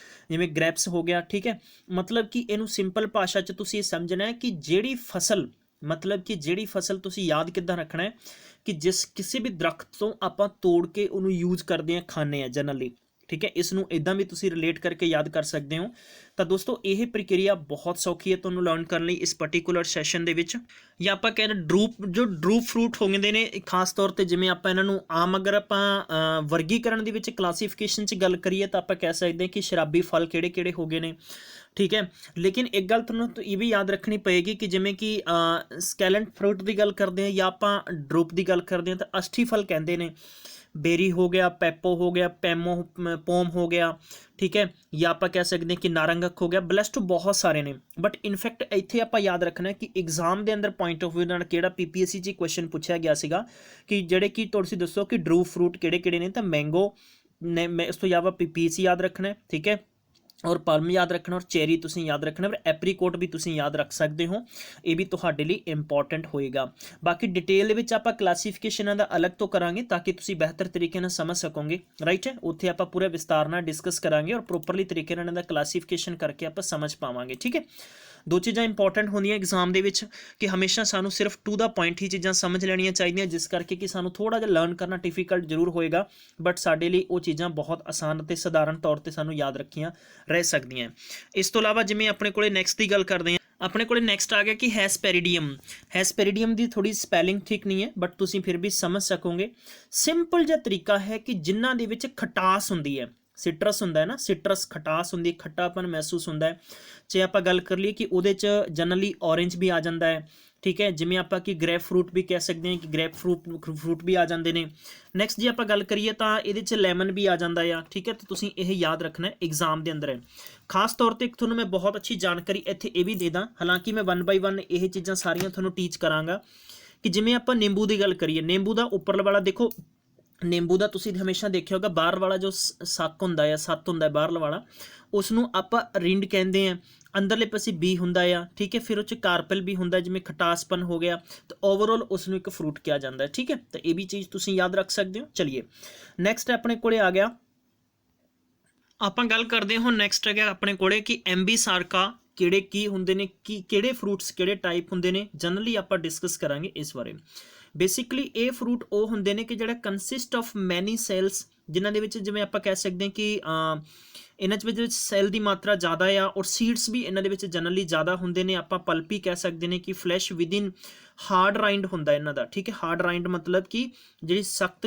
ਜਿਵੇਂ ਗ੍ਰੈਪਸ ਹੋ ਗਿਆ। ਠੀਕ ਹੈ, ਮਤਲਬ ਕਿ ਇਹਨੂੰ ਸਿੰਪਲ ਭਾਸ਼ਾ 'ਚ ਤੁਸੀਂ ਸਮਝਣਾ ਹੈ ਕਿ ਜਿਹੜੀ ਫਸਲ, ਮਤਲਬ ਕਿ ਜਿਹੜੀ ਫਸਲ ਤੁਸੀਂ ਯਾਦ ਕਿੱਦਾਂ ਰੱਖਣਾ ਹੈ ਕਿ ਜਿਸ ਕਿਸੇ ਵੀ ਦਰਖਤ ਤੋਂ ਆਪਾਂ ਤੋੜ ਕੇ ਉਹਨੂੰ ਯੂਜ਼ ਕਰਦੇ ਹਾਂ, ਖਾਂਦੇ ਹਾਂ ਜਨਰਲੀ। ਠੀਕ ਹੈ, ਇਸ ਨੂੰ ਇਦਾਂ ਵੀ ਤੁਸੀਂ ਰਿਲੇਟ ਕਰਕੇ ਯਾਦ ਕਰ ਸਕਦੇ ਹੋ। ਤਾਂ ਦੋਸਤੋ ਇਹ ਪ੍ਰਕਿਰਿਆ ਬਹੁਤ ਸੌਖੀ ਹੈ ਤੁਹਾਨੂੰ ਲਰਨ ਕਰਨ ਲਈ ਇਸ ਪਾਰਟਿਕੂਲਰ ਸੈਸ਼ਨ ਦੇ ਵਿੱਚ। ਜਾਂ ਆਪਾਂ ਕਹਿੰਦੇ ਡਰੂਪ ਫਰੂਟ ਹੁੰਦੇ ਨੇ ਖਾਸ ਤੌਰ ਤੇ, ਜਿਵੇਂ ਆਪਾਂ ਇਹਨਾਂ ਨੂੰ ਆਮ ਅਗਰ ਆਪਾਂ ਵਰਗੀਕਰਨ ਦੇ ਵਿੱਚ ਕਲਾਸੀਫਿਕੇਸ਼ਨ 'ਚ ਗੱਲ ਕਰੀਏ ਤਾਂ ਆਪਾਂ ਕਹਿ ਸਕਦੇ ਹਾਂ ਕਿ ਸ਼ਰਾਬੀ ਫਲ ਕਿਹੜੇ ਹੋ ਗਏ ਨੇ। ਠੀਕ ਹੈ, ਲੇਕਿਨ ਇੱਕ ਗੱਲ ਤੁਹਾਨੂੰ ਇਹ ਵੀ ਯਾਦ ਰੱਖਣੀ ਪਏਗੀ ਕਿ ਜਿਵੇਂ ਕਿ ਸਕੈਲੈਂਟ ਫਰੂਟ ਦੀ ਗੱਲ ਕਰਦੇ ਹਾਂ ਜਾਂ ਆਪਾਂ ਡਰੂਪ ਦੀ ਗੱਲ ਕਰਦੇ ਹਾਂ ਤਾਂ ਅਸ਼ਠੀ ਫਲ ਕਹਿੰਦੇ ਨੇ। ਬੇਰੀ ਹੋ ਗਿਆ, ਪੈਪੋ ਹੋ ਗਿਆ, ਪੋਮ ਹੋ ਗਿਆ। ਠੀਕ ਹੈ, ਜਾਂ ਆਪਾਂ ਕਹਿ ਸਕਦੇ ਹਾਂ ਕਿ ਨਾਰੰਗਕ ਹੋ ਗਿਆ, ਬਲੈਸਟੋ ਬਹੁਤ ਸਾਰੇ ਨੇ। ਬਟ ਇਨਫੈਕਟ ਇੱਥੇ ਆਪਾਂ ਯਾਦ ਰੱਖਣਾ ਕਿ ਐਗਜ਼ਾਮ ਦੇ ਅੰਦਰ ਪੁਆਇੰਟ ਆਫ ਵਿਊ ਨਾਲ ਕਿਹੜਾ PPSC 'ਚ ਕੁਐਸਚਨ ਪੁੱਛਿਆ ਗਿਆ ਸੀਗਾ ਕਿ ਜਿਹੜੇ ਕਿ ਤੁਸੀਂ ਦੱਸੋ ਕਿ ਡਰੂਪ ਫਰੂਟ ਕਿਹੜੇ ਨੇ, ਤਾਂ ਮੈਂਗੋ ਨੇ, ਇਸ ਤੋਂ ਇਲਾਵਾ PPSC ਯਾਦ ਰੱਖਣਾ। ਠੀਕ ਹੈ, ਔਰ ਪਲਮ ਯਾਦ ਰੱਖਣਾ, ਔਰ ਚੈਰੀ ਤੁਸੀਂ ਯਾਦ ਰੱਖਣਾ, ਔਰ ਐਪਰੀਕੋਟ ਵੀ ਤੁਸੀਂ ਯਾਦ ਰੱਖ ਸਕਦੇ ਹੋ। ਇਹ ਵੀ ਤੁਹਾਡੇ ਲਈ ਇੰਪੋਰਟੈਂਟ ਹੋਏਗਾ। ਬਾਕੀ ਡਿਟੇਲ ਦੇ ਵਿੱਚ ਆਪਾਂ ਕਲਾਸੀਫਿਕੇਸ਼ਨਾਂ ਦਾ ਅਲੱਗ ਤੋਂ ਕਰਾਂਗੇ ਤਾਂ ਕਿ ਤੁਸੀਂ ਬਿਹਤਰ ਤਰੀਕੇ ਨਾਲ ਸਮਝ ਸਕੋਗੇ। ਰਾਈਟ ਹੈ, ਉੱਥੇ ਆਪਾਂ ਪੂਰੇ ਵਿਸਤਾਰ ਨਾਲ ਡਿਸਕਸ ਕਰਾਂਗੇ ਔਰ ਪ੍ਰੋਪਰਲੀ ਤਰੀਕੇ ਨਾਲ ਇਹਨਾਂ ਦਾ ਕਲਾਸੀਫਿਕੇਸ਼ਨ ਕਰਕੇ ਆਪਾਂ ਸਮਝ ਪਾਵਾਂਗੇ। ਠੀਕ ਹੈ, ਦੋ ਚੀਜ਼ਾਂ ਇੰਪੋਰਟੈਂਟ ਹੁੰਦੀਆਂ ਐਗਜ਼ਾਮ ਦੇ ਵਿੱਚ ਕਿ ਹਮੇਸ਼ਾ ਸਾਨੂੰ ਸਿਰਫ ਟੂ ਦਾ ਪੁਆਇੰਟ ਹੀ ਚੀਜ਼ਾਂ ਸਮਝ ਲੈਣੀਆਂ ਚਾਹੀਦੀਆਂ, ਜਿਸ ਕਰਕੇ ਕਿ ਸਾਨੂੰ ਥੋੜ੍ਹਾ ਜਿਹਾ ਲਰਨ ਕਰਨਾ ਡਿਫਿਕਲਟ ਜ਼ਰੂਰ ਹੋਏਗਾ, ਬਟ ਸਾਡੇ ਲਈ ਉਹ ਚੀਜ਼ਾਂ ਬਹੁਤ ਆਸਾਨ ਅਤੇ ਸਧਾਰਨ ਤੌਰ ਤੇ ਸਾਨੂੰ ਯਾਦ ਰੱਖੀਆਂ ਰਹਿ ਸਕਦੀਆਂ। ਇਸ ਤੋਂ ਇਲਾਵਾ ਜਿਵੇਂ ਆਪਣੇ ਕੋਲੇ ਨੈਕਸਟ ਦੀ ਗੱਲ ਕਰਦੇ ਹਾਂ, ਆਪਣੇ ਕੋਲੇ ਨੈਕਸਟ ਆ ਗਿਆ ਕਿ ਹੈਸਪੈਰੀਡੀਅਮ ਦੀ ਥੋੜੀ ਸਪੈਲਿੰਗ ਠੀਕ ਨਹੀਂ ਹੈ, ਬਟ ਤੁਸੀਂ ਫਿਰ ਵੀ ਸਮਝ ਸਕੋਗੇ। ਸਿੰਪਲ ਜਿਹਾ ਤਰੀਕਾ ਹੈ ਕਿ ਜਿਨ੍ਹਾਂ ਦੇ ਵਿੱਚ ਖਟਾਸ ਹੁੰਦੀ ਹੈ, ਸਿਟਰਸ ਹੁੰਦਾ ਹੈ ਨਾ, ਸਿਟਰਸ ਖਟਾਸ ਹੁੰਦੀ ਹੈ, ਖੱਟਾਪਨ ਮਹਿਸੂਸ ਹੁੰਦਾ ਹੈ। ਜੇ ਆਪਾਂ ਗੱਲ ਕਰ ਲਈਏ ਕਿ ਉਹਦੇ 'ਚ ਜਨਰਲੀ ਔਰੇਂਜ ਵੀ ਆ ਜਾਂਦਾ ਹੈ। ठीक है, जिमें ਆਪਾਂ कि ग्रैप फ्रूट भी कह सकते हैं कि ग्रैप फ्रूट भी आ जाते हैं। नैक्सट जे आप गल करिए तो ये लैमन भी आ जाता है, ठीक है। तो तुसीं यह याद रखना है, एग्जाम के अंदर है। खास तौर पर थोड़ा मैं बहुत अच्छी जानकारी इत्थे ये भी दे दा, हालांकि मैं 1 बाय 1 ये चीज़ां सारियां थोड़ा टीच करांगा कि जिमें आप नींबू की गल करिए, नींबू का उपरला वाला देखो, नींबू का तुसीं हमेशा देखिया होगा बाहर वाला जो सक हुंदा है, सत्त हुंदा है बाहरला वाला, उसनूं आपां रिंड कहते हैं, अंदरले पासे बी हुंदा आ, ठीक है। फिर उस कार्पल भी हुंदा जिमें खटासपन हो गया, तो ओवरऑल उसनूं एक फ्रूट किया जाता है, ठीक है। तो ये भी चीज़ तुसीं याद रख सकते हो। चलिए नैक्सट अपने कोले आ गया, आपां गल करते हो नैक्सट है अपने कोले कि एमबी सारका किहड़े की हुंदे ने, कि किहड़े फ्रूट्स किहड़े टाइप हुंदे ने, जनरली आपां डिस्कस करांगे इस बारे। बेसिकली ये फ्रूट वो होंगे ने कि जिहड़ा कंसिस्ट ऑफ मैनी सैल्स, जिन्हां दे विच जिवें आपां कह सकते हैं कि इन्हां विच सैल की मात्रा ज़्यादा आ, और सीड्स भी इन्हां दे विच जनरली ज़्यादा होंगे ने। आपां पल्पी कह सकते हैं कि फ्लैश विद इन हार्ड राइंड होंदा इन्हां दा, ठीक है। हार्ड राइंड मतलब कि जिहड़ी सख्त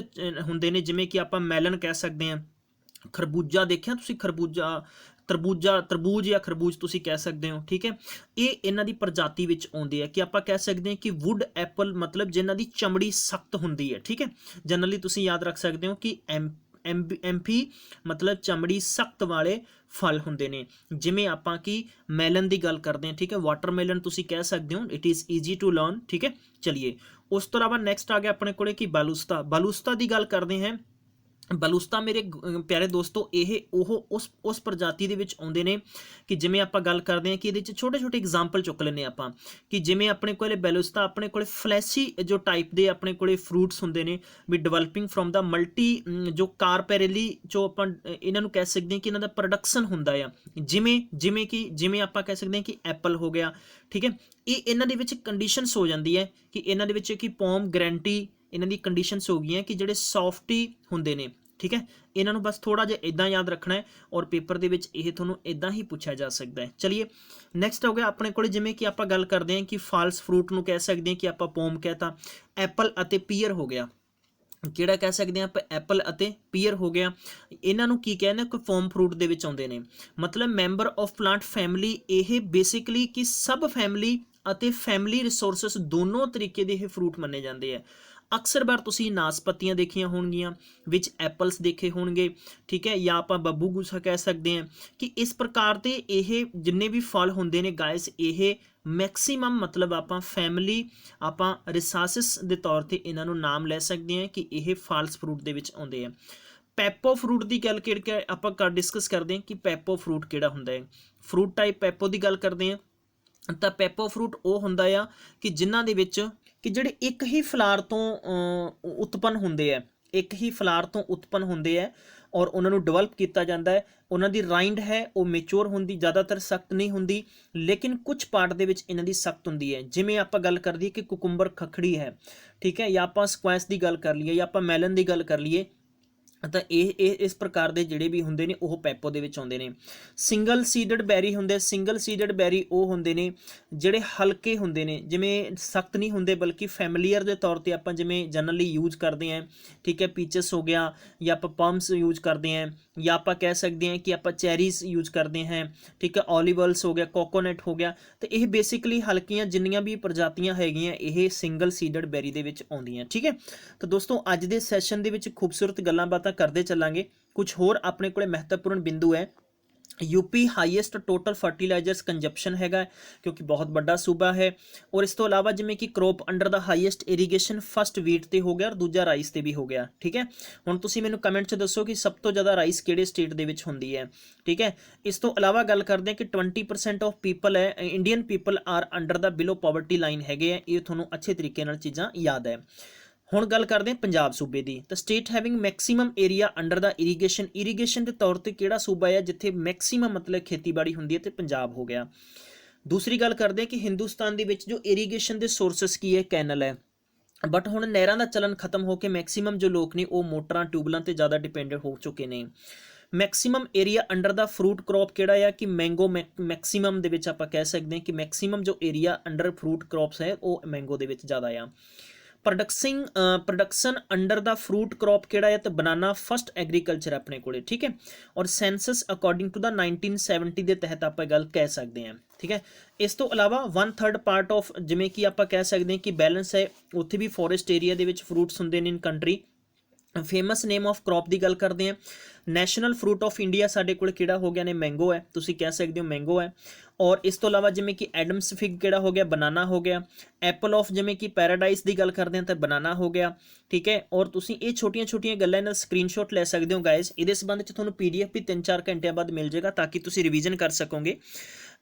होंगे ने, जिमें कि आपां मैलन कह सकते हैं, खरबूजा देखिया तुसीं, खरबूजा तरबूज या खरबूज तुसीं कह सकते हो, ठीक है। ये इन्हां दी प्रजाति विच आउंदे आ कि आपां कह सकते हैं कि वुड एप्पल, मतलब जिन्हां दी चमड़ी सख्त हुंदी है, ठीक है। जनरली तुसीं याद रख सकते हो कि एम्फी मतलब चमड़ी सख्त वाले फल हुंदे ने, जिमें आपां कि मैलन की गल करते हैं, ठीक है। वाटरमेलन तुसीं कह सकते हो, it is easy to learn, ठीक है। चलिए उस तो इलावा नैक्सट आ गया अपने कोले कि बालूस्ता। बालूस्ता की गल करते हैं, बलूस्ता मेरे प्यारे दोस्तों ये उस प्रजाति के आउंदे ने कि जिमें आप गल करते हैं कि ये छोटे छोटे एग्जाम्पल चुक लें आप, कि जिमें अपने को बलूस्ता अपने को फ्लैसी जो टाइप के अपने को फ्रूट्स होंगे ने, भी डिवेलपिंग फ्रॉम द मल्टी जो कारपेरेली जो आप इन्हों कह सकते हैं कि इन्हों का प्रोडक्शन होंदा है, जिमें आप कह सकते हैं कि एप्पल हो गया, ठीक है। ये इन्हों कंडीशनस हो जाती है कि इन्हों कि पोम ग्रैंटी इन्हों की कंडीशनस हो गई कि जोड़े सॉफ्टी होंगे ने, ठीक है। इन्हों बस थोड़ा जिहा इदा याद रखना है और पेपर के थोड़ा इदा ही पूछा जा सकता है। चलिए नैक्सट हो गया अपने को जिमें कि आप गल करते हैं कि फाल्स फ्रूट नूं कह सकते हैं कि आप पोम कहता, एप्पल अते पीयर हो गया, किहड़ा कह सकते हैं आप एप्पल अते पीयर हो गया। इन्हों की कहने कोई फॉर्म फ्रूट दे विच आउंदे ने, मतलब मैंबर ऑफ प्लांट फैमिली, ये बेसिकली कि सब फैमिली अते फैमिली रिसोर्सिस दोनों तरीके के फ्रूट मन्ने जाते हैं। अक्सर बार तुसीं नासपतियां देखिया होणगियां, विच एप्पल्स देखे होणगे, ठीक है, या आप बब्बू गुसा कह सकते हैं कि इस प्रकार के ये जिन्ने भी फल होंगे ने गाइस, ये मैक्सीमम मतलब आप फैमिली आप रिसोर्सिस के तौर पर इन्हों नाम लै सकते हैं कि यह फाल्स फ्रूट के आउंदे हैं। पैपो फ्रूट की गल कर आप डिस्कस करते हैं कि पैपो फ्रूट किहड़ा हुंदा है। फ्रूट टाइप पैपो की गल करते हैं तो पैपो फ्रूट वो हुंदा आ कि जिन्हां दे विच कि जिहड़े एक ही फलार तो उत्पन्न होंगे है, एक ही फलार तो उत्पन्न होंगे है और उन्होंने डिवेलप किया जाता है। उन्होंने राइंड है वो मेच्योर होंगी, ज़्यादातर सख्त नहीं होंगी, लेकिन कुछ पार्ट दे विच इन्हां दी सख्त होंगी है। जिमें आप गल कर दी कि कुकुंबर खखड़ी है, ठीक है, या आप स्क्वैश की गल कर लीए, या आप मैलन की गल कर लीए, तो इस प्रकार के जिहड़े भी होंगे ने वो पैपो दे विच आउंदे ने। सिंगल सीडड बैरी होंगे, सिंगल सीडड बैरी वो होंगे ने जिहड़े हल्के होंगे ने, जिमें सख्त नहीं होंगे बल्कि फैमिलीयर के तौर पर आप जिमें जनरली यूज करते हैं, ठीक है। पीचस हो गया, या आप पम्स यूज करते हैं, या आप कह सकते हैं कि आप चैरीज यूज करते हैं, ठीक है। ऑलिवल्स हो गया, कोकोनट हो गया, तो ये बेसिकली हल्कियां जिन्नियां भी प्रजातियां हैगियां ये सिंगल सीडड बैरी दे विच आउंदियां, ठीक है। तो दोस्तों अज दे सैशन दे विच खूबसूरत गल्लां बातां करते चलांगे। कुछ होर अपने को महत्वपूर्ण बिंदु है। UP highest total fertilizers consumption हैगा क्योंकि बहुत बड़ा सूबा है, और इस तो इलावा जिमें कि crop under the highest irrigation first wheat ते हो गया और दूजा राइस ते भी हो गया, ठीक है। हुण तुसीं मैनूं कमेंट च दसो कि सब तो ज़्यादा राइस किहड़े स्टेट दे विच हुंदी है, ठीक है। इस तो इलावा गल करते हैं कि 20% ऑफ पीपल है Indian people are under the below poverty line हैगे है, ये तुहानूं अच्छे तरीके नाल चीज़ां याद है। हुण गल करते हैं पंजाब सूबे की, तो state having maximum area under the irrigation के तौर पर किहड़ा सूबा है जिथे मैक्सीमम मतलब खेतीबाड़ी होंदी है, तो पंजाब हो गया। दूसरी गल करते हैं कि हिंदुस्तान दे विच जो इरीगेशन के सोर्सिस की है, कैनल है, बट हुण नहरां दा चलन खत्म होकर मैक्सीमम जो लोग ने वो मोटरां ट्यूबलां ते ज़्यादा डिपेंडेंट हो चुके हैं। Maximum area under the fruit crop किहड़ा है कि मैंगो मैक्सीमम दे विच आपां कह सकते हैं कि मैक्सीमम जो एरिया अंडर फ्रूट क्रॉप्स है वो मैंगो दे विच ज़्यादा आ। Production under the fruit crop किहड़ा है तो बनाना फस्ट एग्रीकल्चर अपने कोले, ठीक है। और सेंसस अकॉर्डिंग टू द 1970 के तहत आप गल कह सकते हैं, ठीक है। इस तो अलावा 1/3 पार्ट ऑफ जिमें कि आप कह सकते हैं कि बैलेंस है, उत्थे भी फॉरेस्ट एरिया दे विच फ्रूट्स हुंदे ने in country. Famous name of crop की गल करते हैं, नैशनल फ्रूट ऑफ इंडिया साडे कोल किहड़ा हो गया ने मैंगो है, तुसीं कह सकते हो मैंगो है। और इस तो अलावा जिमें कि एडम्स फिग किहड़ा हो गया, बनाना हो गया। एप्पल ऑफ जिमें कि पैराडाइज की गल करते हैं तो बनाना हो गया, ठीक है। और तुसीं ये छोटिया छोटिया गल्लां इन्हां दा स्क्रीनशॉट ले सकते हो गाइस। इहदे संबंध च तुहानूं PDF भी 3-4 घंटिया बाद मिल जाएगा ताकि तुसीं रिवीजन कर सकोगे।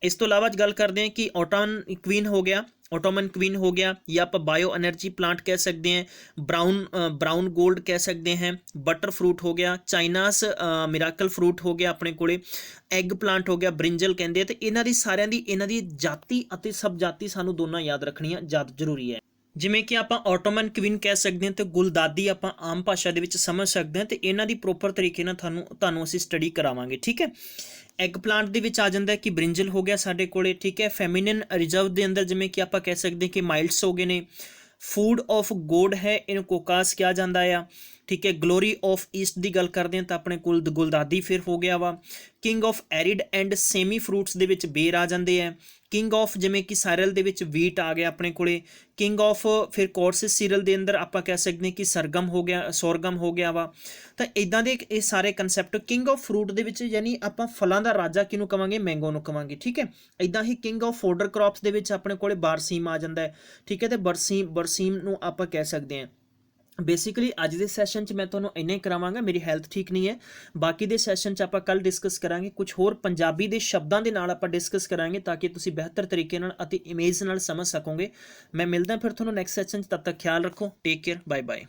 इस तो अलावा गल करते हैं कि ऑटोमन क्वीन हो गया, ऑटोमन क्वीन हो गया, या आप बायो एनर्जी प्लांट कह सकते हैं, ब्राउन गोल्ड कह सकते हैं, बटर फ्रूट हो गया, चाइनास मिराकल फ्रूट हो गया अपने कोले, एग प्लांट हो गया, ब्रिंजल कहते हैं। तो इन्हां दी सारियां दी इन्हां दी जाति अते सब जाति सानू दोनों याद रखनियां ज़्यादा जरूरी है। जिमें कि आप ऑटोमन क्वीन कह सकते हैं तो गुलदादी आप आम भाषा दे विच समझ सकते हैं, तो इन्हां दी प्रोपर तरीके नाल तुहानूं असीं स्टडी करावांगे, ठीक है। एग प्लांट दे विच आ जांदा है कि ब्रिंजल हो गया साडे कोले, ठीक है। फैमिनिन रिजर्व के अंदर जिमें कि आप कह सकते हैं कि माइल्ड्स हो गए ने। फूड ऑफ गोड है, इन कोकास किया जाता है, ठीक है। ग्लोरी ऑफ ईस्ट की गल करते हैं तो अपने कोल गुलदादी फिर हो गया वा। King of arid and semi fruits दे विच बेर आ जाते हैं। किंग ऑफ जिमें कि साइरल दे विच वीट आ गया अपने कोले। किंग ऑफ फिर कोर्सिस सीरल के अंदर आप कह सकते हैं कि सरगम हो गया, सोरगम हो गया वा। तो इदां दे ये सारे कंसैप्ट किंग ऑफ फ्रूट दे विच यानी आप फलों का राजा किनू कवांगे, मैंगो नू कवांगे, ठीक है। इदां ही किंग ऑफ फोडर क्रॉप्स दे विच अपने कोले बारसीम आ जाता है, ठीक है। तो बरसीम नू आप कह सकते हैं। बेसिकली अज के सैशन च मैं तुहानूं इन्ना ही करावांगा, मेरी हैल्थ ठीक नहीं है। बाकी दे सैशन च आपां कल डिस्कस करांगे, कुछ होर पंजाबी दे शब्दां दे नाल आपां डिस्कस करांगे ताकि तुसीं बेहतर तरीके नाल अते इमेज नाल समझ सकोगे। मैं मिलदा फिर तुहानूं नैक्सट सैशन च, तब तक ख्याल रखो, टेक केयर, बाय बाय।